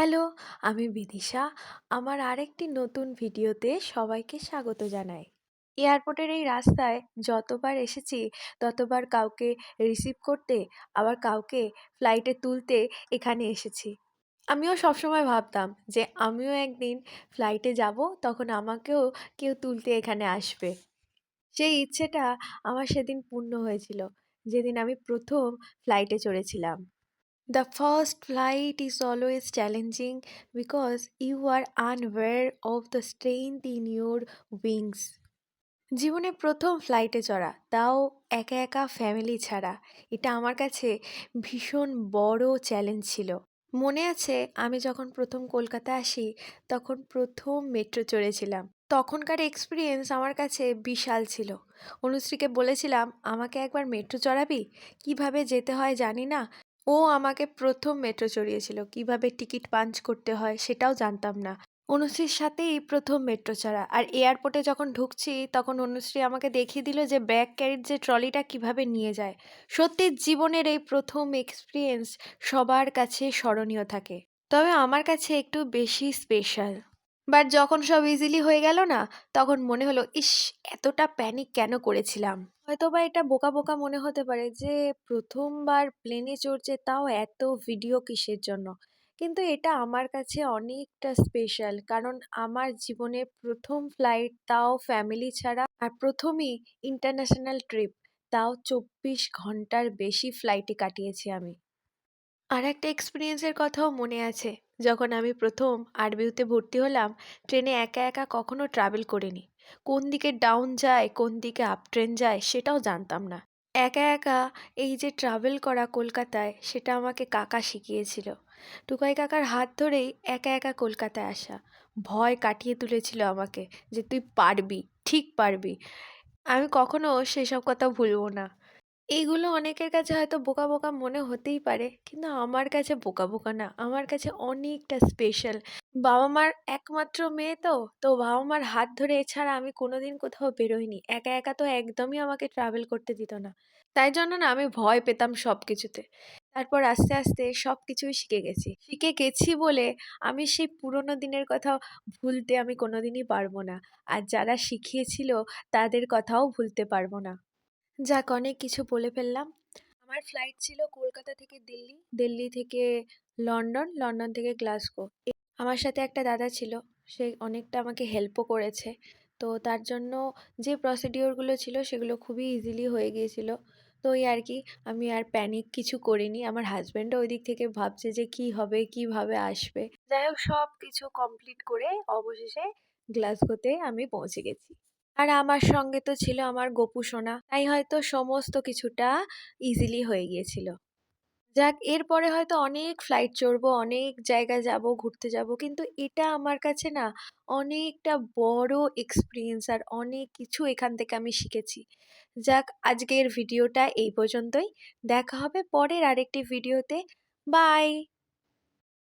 Hello, আমি বিদিশা। আমার আরেকটি নতুন ভিডিওতে সবাইকে স্বাগত জানাই। এয়ারপোর্টের এই রাস্তায় যতবার এসেছি, ততবার কাউকে রিসিভ করতে, আবার কাউকে ফ্লাইটে তুলতে এখানে এসেছি। আমিও সবসময় ভাবতাম যে আমিও একদিন ফ্লাইটে যাব, তখন আমাকেও কেউ তুলতে এখানে আসবে। সেই ইচ্ছেটা আমার সেদিন পূর্ণ হয়েছিল, যেদিন আমি প্রথম ফ্লাইটে চড়েছিলাম। The first flight is always challenging because you are unaware of the strength in your wings. জীবনে প্রথম ফ্লাইটে চড়া, তাও একা একা ফ্যামিলি ছাড়া, এটা আমার কাছে ভীষণ বড় চ্যালেঞ্জ ছিল। মনে আছে আমি যখন প্রথম কলকাতা আসি, তখন প্রথম মেট্রো চড়েছিলাম। তখনকার এক্সপিরিয়েন্স আমার কাছে বিশাল ছিল। অনুশ্রীকে বলেছিলাম, আমাকে একবার মেট্রো চড়াবি? কিভাবে যেতে হয় জানি না। ও আমাকে প্রথম মেট্রো চড়িয়েছিল, কিভাবে টিকিট পাঞ্চ করতে হয় সেটাও জানতাম না। অনুশ্রীর সাথেই প্রথম মেট্রো চড়া, আর এয়ারপোর্টে যখন ঢুকছি তখন অনুশ্রী আমাকে দেখিয়ে দিল যে ব্যাগ ক্যারির যে ট্রলিটা কিভাবে নিয়ে যায়। সত্যি জীবনের এই প্রথম এক্সপিরিয়েন্স সবার কাছে স্মরণীয় থাকে, তবে আমার কাছে একটু বেশি স্পেশাল। বাট যখন সব ইজিলি হয়ে গেল না, তখন মনে হলো, ইস, এতটা প্যানিক কেন করেছিলাম। হয়তোবা এটা বোকা বোকা মনে হতে পারে যে প্রথমবার প্লেনে চড়ছে, তাও এত ভিডিও কিসের জন্য। কিন্তু এটা আমার কাছে অনেকটা স্পেশাল, কারণ আমার জীবনে প্রথম ফ্লাইট, তাও ফ্যামিলি ছাড়া, আর প্রথমই ইন্টারন্যাশনাল ট্রিপ, তাও 24 ঘন্টার বেশি ফ্লাইটে কাটিয়েছি আমি। আর একটা এক্সপিরিয়েন্সের কথাও মনে আছে, যখন আমি প্রথম আরবিউতে ভর্তি হলাম। ট্রেনে একা একা কখনো ট্রাভেল করিনি। কোন দিকে ডাউন যায়, কোন দিকে আপ ট্রেন যায় সেটাও জানতাম না। একা একা এই যে ট্রাভেল করা কলকাতায়, সেটা আমাকে কাকা শিখিয়েছিল। টুকাই কাকার হাত ধরেই একা একা কলকাতায় আসা। ভয় কাটিয়ে তুলেছিল আমাকে, যে তুই পারবি, ঠিক পারবি। আমি কখনো সেসব কথা ভুলবো না। এইগুলো অনেকের কাছে হয়তো বোকা বোকা মনে হতেই পারে, কিন্তু আমার কাছে বোকা বোকা না, আমার কাছে অনেকটা স্পেশাল। বাবা মার একমাত্র মেয়ে, তো বাবা মার হাত ধরে এছাড়া আমি কোনোদিন কোথাও বেরোইনি। একা একা তো একদমই আমাকে ট্রাভেল করতে দিত না। তাই জন্য না আমি ভয় পেতাম সব কিছুতে। তারপর আস্তে আস্তে সব কিছুই শিখে গেছি বলে আমি সেই পুরোনো দিনের কথা ভুলতে আমি কোনোদিনই পারবো না। আর যারা শিখিয়েছিল তাদের কথাও ভুলতে পারবো না। যাক, অনেক কিছু বলে ফেললাম। আমার ফ্লাইট ছিল কলকাতা থেকে দিল্লি, দিল্লি থেকে লন্ডন, লন্ডন থেকে গ্লাসগো। আমার সাথে একটা দাদা ছিল, সে অনেকটা আমাকে হেল্পও করেছে। তো তার জন্য যে প্রসিডিওরগুলো ছিল সেগুলো খুবই ইজিলি হয়ে গিয়েছিল। তো ওই আর কি, আমি আর প্যানিক কিছু করিনি। আমার হাজব্যান্ডও ওই দিক থেকে ভাবছে যে কি হবে, কিভাবে আসবে। যাই হোক, সব কিছু কমপ্লিট করে অবশেষে গ্লাসগোতে আমি পৌঁছে গেছি। আর আমার সঙ্গে তো ছিল আমার গপু সোনা, তাই হয়তো সমস্ত কিছুটা ইজিলি হয়ে গিয়েছিল। যাক, এরপরে হয়তো অনেক ফ্লাইট চড়বো, অনেক জায়গায় যাব, ঘুরতে যাব, কিন্তু এটা আমার কাছে না অনেকটা বড় এক্সপিরিয়েন্স, আর অনেক কিছু এখান থেকে আমি শিখেছি। যাক, আজকের ভিডিওটা এই পর্যন্তই। দেখা হবে পরের আরেকটি ভিডিওতে। বাই।